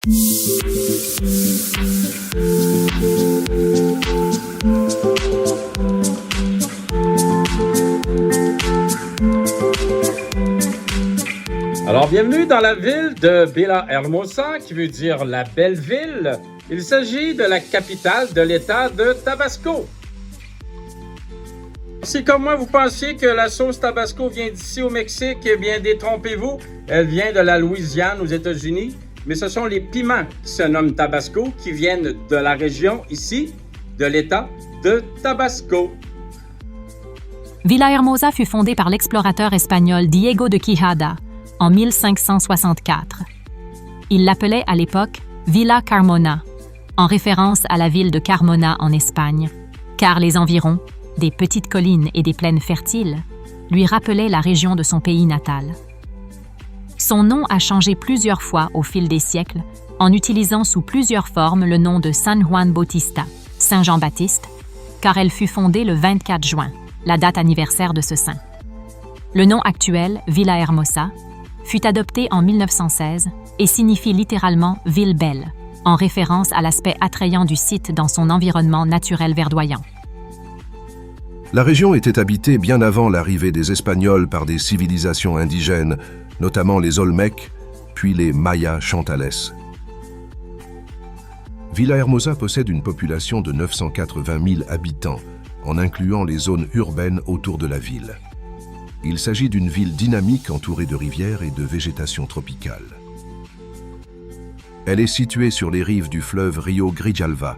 Alors, bienvenue dans la ville de Villahermosa, qui veut dire la belle ville. Il s'agit de la capitale de l'État de Tabasco. Si comme moi vous pensiez que la sauce Tabasco vient d'ici au Mexique, eh bien détrompez-vous, elle vient de la Louisiane aux États-Unis, mais ce sont les piments qui se nomment Tabasco qui viennent de la région ici, de l'État de Tabasco. Villahermosa fut fondée par l'explorateur espagnol Diego de Quijada en 1564. Il l'appelait à l'époque Villa Carmona, en référence à la ville de Carmona en Espagne, car les environs, des petites collines et des plaines fertiles, lui rappelaient la région de son pays natal. Son nom a changé plusieurs fois au fil des siècles, en utilisant sous plusieurs formes le nom de San Juan Bautista, Saint Jean-Baptiste, car elle fut fondée le 24 juin, la date anniversaire de ce saint. Le nom actuel, Villahermosa, fut adopté en 1916 et signifie littéralement « ville belle », en référence à l'aspect attrayant du site dans son environnement naturel verdoyant. La région était habitée bien avant l'arrivée des Espagnols par des civilisations indigènes, notamment les Olmecs, puis les Mayas chantales. Villahermosa possède une population de 980 000 habitants, en incluant les zones urbaines autour de la ville. Il s'agit d'une ville dynamique entourée de rivières et de végétation tropicale. Elle est située sur les rives du fleuve Rio Grijalva.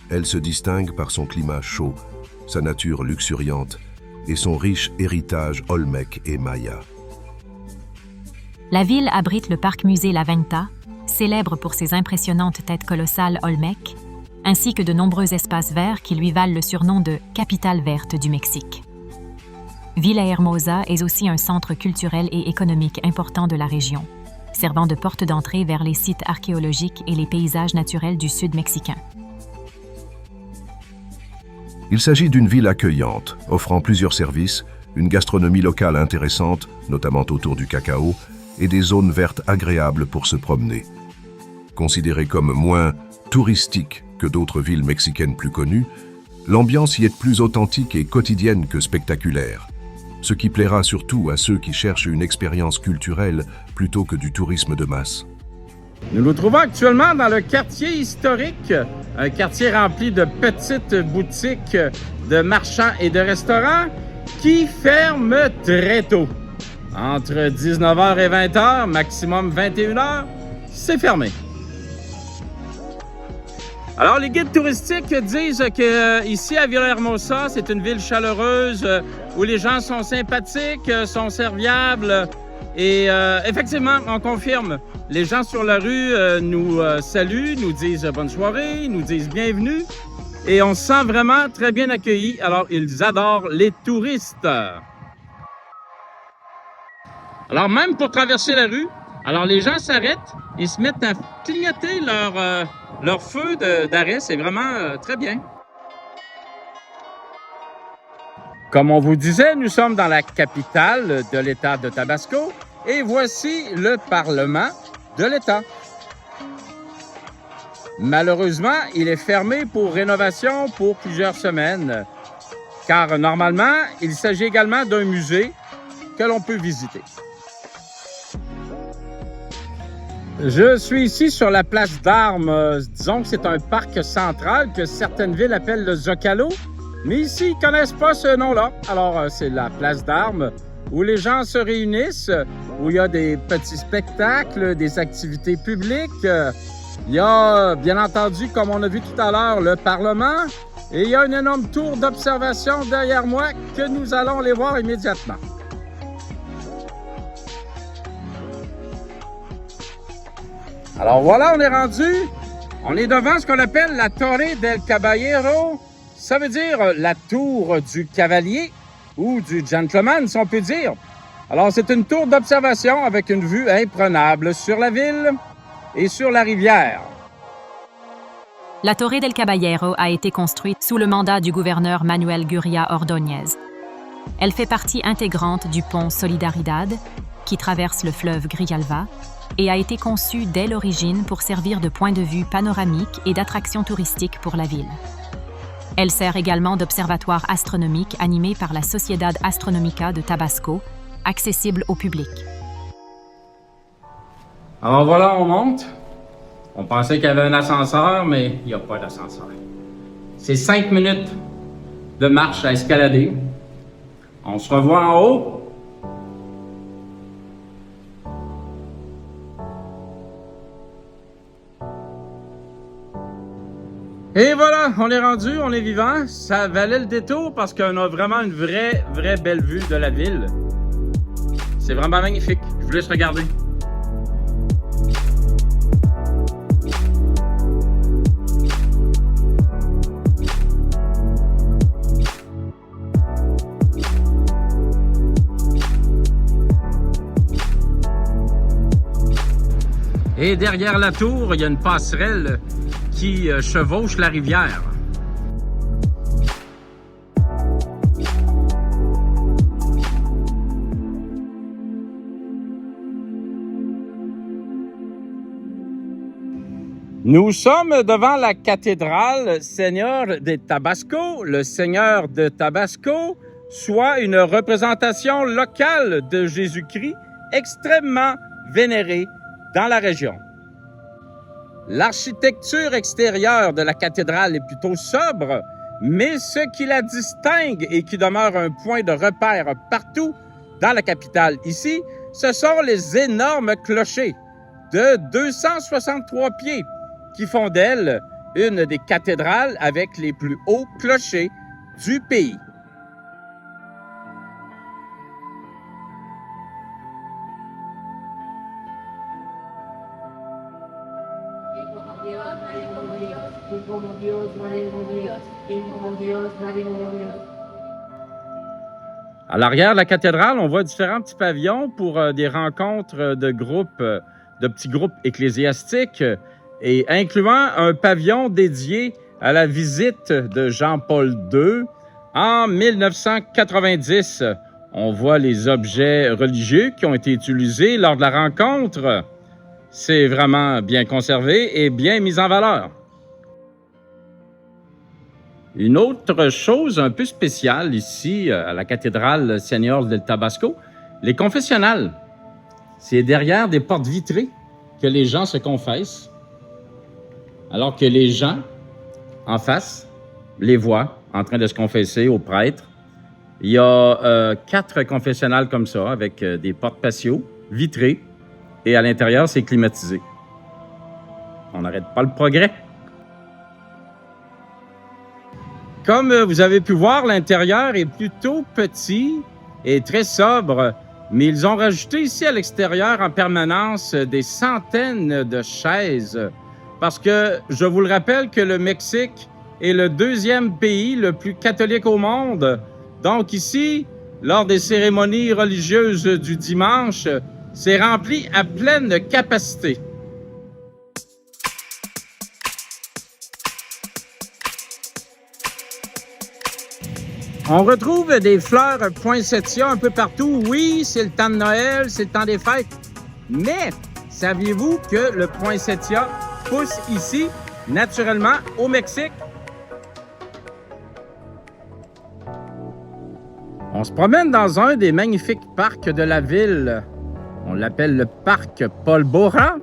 Elle se distingue par son climat chaud, sa nature luxuriante et son riche héritage olmec et maya. La ville abrite le parc-musée La Venta, célèbre pour ses impressionnantes têtes colossales olmèques, ainsi que de nombreux espaces verts qui lui valent le surnom de « capitale verte du Mexique ». Villahermosa est aussi un centre culturel et économique important de la région, servant de porte d'entrée vers les sites archéologiques et les paysages naturels du sud mexicain. Il s'agit d'une ville accueillante, offrant plusieurs services, une gastronomie locale intéressante, notamment autour du cacao, et des zones vertes agréables pour se promener. Considérée comme moins touristique que d'autres villes mexicaines plus connues, l'ambiance y est plus authentique et quotidienne que spectaculaire, ce qui plaira surtout à ceux qui cherchent une expérience culturelle plutôt que du tourisme de masse. Nous nous trouvons actuellement dans le quartier historique, un quartier rempli de petites boutiques, de marchands et de restaurants qui ferment très tôt. Entre 19h et 20h, maximum 21h, c'est fermé. Alors, les guides touristiques disent que ici à Villahermosa, c'est une ville chaleureuse où les gens sont sympathiques, sont serviables et effectivement, on confirme. Les gens sur la rue nous saluent, nous disent bonne soirée, nous disent bienvenue et on se sent vraiment très bien accueillis. Alors, ils adorent les touristes. Alors, même pour traverser la rue, alors les gens s'arrêtent, ils se mettent à clignoter leur feu d'arrêt, c'est vraiment très bien. Comme on vous disait, nous sommes dans la capitale de l'État de Tabasco et voici le Parlement de l'État. Malheureusement, il est fermé pour rénovation pour plusieurs semaines, car normalement, il s'agit également d'un musée que l'on peut visiter. Je suis ici sur la place d'Armes. Disons que c'est un parc central que certaines villes appellent le Zocalo, mais ici, ils ne connaissent pas ce nom-là. Alors, c'est la place d'Armes où les gens se réunissent, où il y a des petits spectacles, des activités publiques. Il y a, bien entendu, comme on a vu tout à l'heure, le Parlement. Et il y a une énorme tour d'observation derrière moi que nous allons aller voir immédiatement. Alors voilà, on est rendu. On est devant ce qu'on appelle la Torre del Caballero. Ça veut dire la tour du cavalier ou du gentleman, si on peut dire. Alors, c'est une tour d'observation avec une vue imprenable sur la ville et sur la rivière. La Torre del Caballero a été construite sous le mandat du gouverneur Manuel Gurria Ordóñez. Elle fait partie intégrante du pont Solidaridad, qui traverse le fleuve Grijalva et a été conçue dès l'origine pour servir de point de vue panoramique et d'attraction touristique pour la ville. Elle sert également d'observatoire astronomique animé par la Sociedad Astronómica de Tabasco, accessible au public. Alors voilà, on monte. On pensait qu'il y avait un ascenseur, mais il n'y a pas d'ascenseur. C'est 5 minutes de marche à escalader. On se revoit en haut. Et voilà, on est rendu, on est vivant. Ça valait le détour parce qu'on a vraiment une vraie belle vue de la ville. C'est vraiment magnifique. Je vous laisse regarder. Et derrière la tour, il y a une passerelle qui chevauche la rivière. Nous sommes devant la cathédrale Seigneur de Tabasco, le Seigneur de Tabasco, soit une représentation locale de Jésus-Christ extrêmement vénérée dans la région. L'architecture extérieure de la cathédrale est plutôt sobre, mais ce qui la distingue et qui demeure un point de repère partout dans la capitale ici, ce sont les énormes clochers de 263 pieds qui font d'elle une des cathédrales avec les plus hauts clochers du pays. À l'arrière de la cathédrale, on voit différents petits pavillons pour des rencontres de groupes, de petits groupes ecclésiastiques, et incluant un pavillon dédié à la visite de Jean-Paul II en 1990. On voit les objets religieux qui ont été utilisés lors de la rencontre. C'est vraiment bien conservé et bien mis en valeur. Une autre chose un peu spéciale ici à la cathédrale Seigneur del Tabasco, les confessionnals. C'est derrière des portes vitrées que les gens se confessent, alors que les gens en face les voient en train de se confesser au prêtre. Il y a 4 confessionnals comme ça, avec des portes patio vitrées, et à l'intérieur, c'est climatisé. On n'arrête pas le progrès. Comme vous avez pu voir, l'intérieur est plutôt petit et très sobre, mais ils ont rajouté ici à l'extérieur en permanence des centaines de chaises, parce que je vous le rappelle que le Mexique est le 2e pays le plus catholique au monde. Donc ici, lors des cérémonies religieuses du dimanche, c'est rempli à pleine capacité. On retrouve des fleurs poinsettias un peu partout. Oui, c'est le temps de Noël, c'est le temps des fêtes. Mais saviez-vous que le poinsettia pousse ici, naturellement, au Mexique? On se promène dans un des magnifiques parcs de la ville. On l'appelle le parc Paul Borja.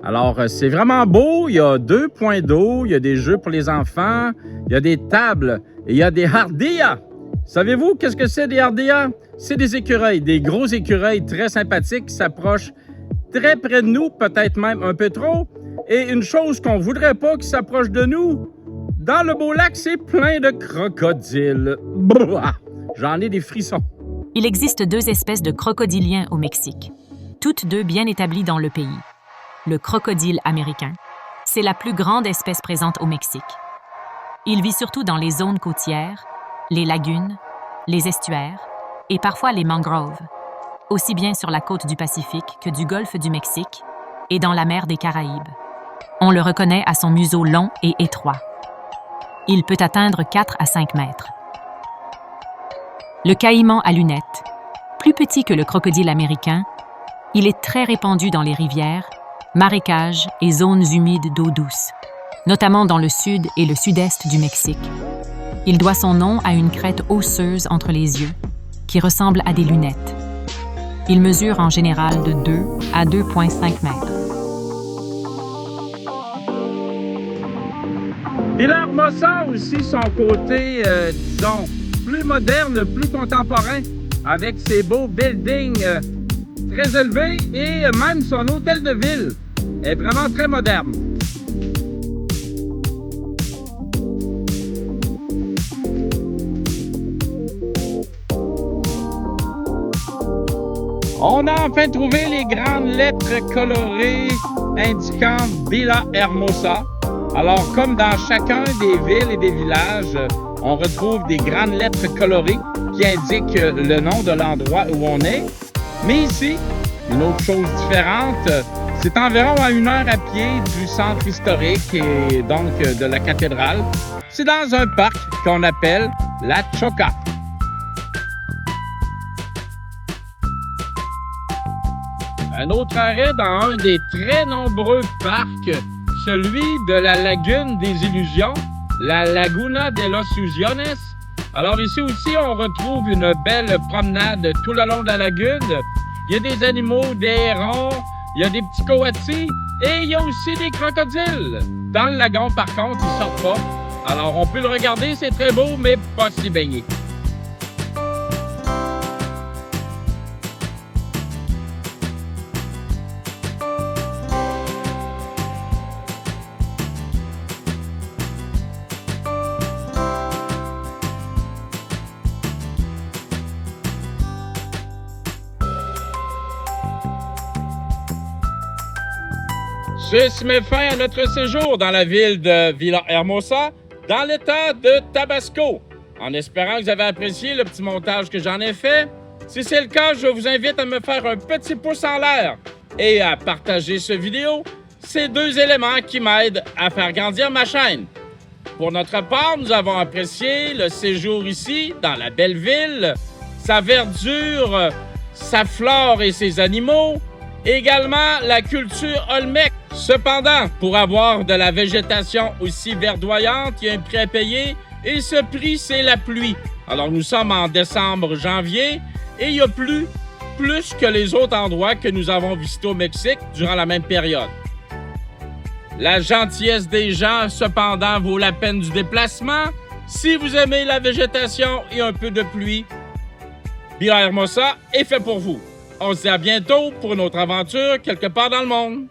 Alors, c'est vraiment beau. Il y a 2 points d'eau, il y a des jeux pour les enfants, il y a des tables et il y a des ardillas. Savez-vous qu'est-ce que c'est des ardillas? C'est des écureuils, des gros écureuils très sympathiques qui s'approchent très près de nous, peut-être même un peu trop. Et une chose qu'on voudrait pas qui s'approche de nous, dans le beau lac, c'est plein de crocodiles. Bouah! J'en ai des frissons. Il existe 2 espèces de crocodiliens au Mexique, toutes 2 bien établies dans le pays. Le crocodile américain, c'est la plus grande espèce présente au Mexique. Il vit surtout dans les zones côtières, les lagunes, les estuaires et parfois les mangroves, aussi bien sur la côte du Pacifique que du golfe du Mexique et dans la mer des Caraïbes. On le reconnaît à son museau long et étroit. Il peut atteindre 4 à 5 mètres. Le caïman à lunettes, Plus petit que le crocodile américain, il est très répandu dans les rivières, marécages et zones humides d'eau douce, notamment dans le sud et le sud-est du Mexique. Il doit son nom à une crête osseuse entre les yeux, qui ressemble à des lunettes. Il mesure en général de 2 à 2,5 mètres. Villahermosa aussi, son côté, disons, plus moderne, plus contemporain, avec ses beaux buildings très élevés et même son hôtel de ville est vraiment très moderne. On a enfin trouvé les grandes lettres colorées indiquant Villahermosa. Alors, comme dans chacun des villes et des villages, on retrouve des grandes lettres colorées qui indiquent le nom de l'endroit où on est. Mais ici, une autre chose différente, c'est environ à 1 heure à pied du centre historique et donc de la cathédrale. C'est dans un parc qu'on appelle La Choca. Un autre arrêt dans un des très nombreux parcs, celui de la lagune des illusions, la Laguna de los Ilusiones. Alors ici aussi, on retrouve une belle promenade tout le long de la lagune. Il y a des animaux, des hérons, il y a des petits coatis et il y a aussi des crocodiles. Dans le lagon, par contre, ils sortent pas. Alors on peut le regarder, c'est très beau, mais pas s'y baigner. Ceci met fin à notre séjour dans la ville de Villahermosa, dans l'état de Tabasco. En espérant que vous avez apprécié le petit montage que j'en ai fait. Si c'est le cas, je vous invite à me faire un petit pouce en l'air et à partager cette vidéo. C'est 2 éléments qui m'aident à faire grandir ma chaîne. Pour notre part, nous avons apprécié le séjour ici, dans la belle ville, sa verdure, sa flore et ses animaux, également la culture Olmec. Cependant, pour avoir de la végétation aussi verdoyante, il y a un prix à payer et ce prix, c'est la pluie. Alors nous sommes en décembre-janvier et il y a plus que les autres endroits que nous avons visités au Mexique durant la même période. La gentillesse des gens, cependant, vaut la peine du déplacement. Si vous aimez la végétation et un peu de pluie, Villahermosa est fait pour vous. On se dit à bientôt pour une autre aventure quelque part dans le monde.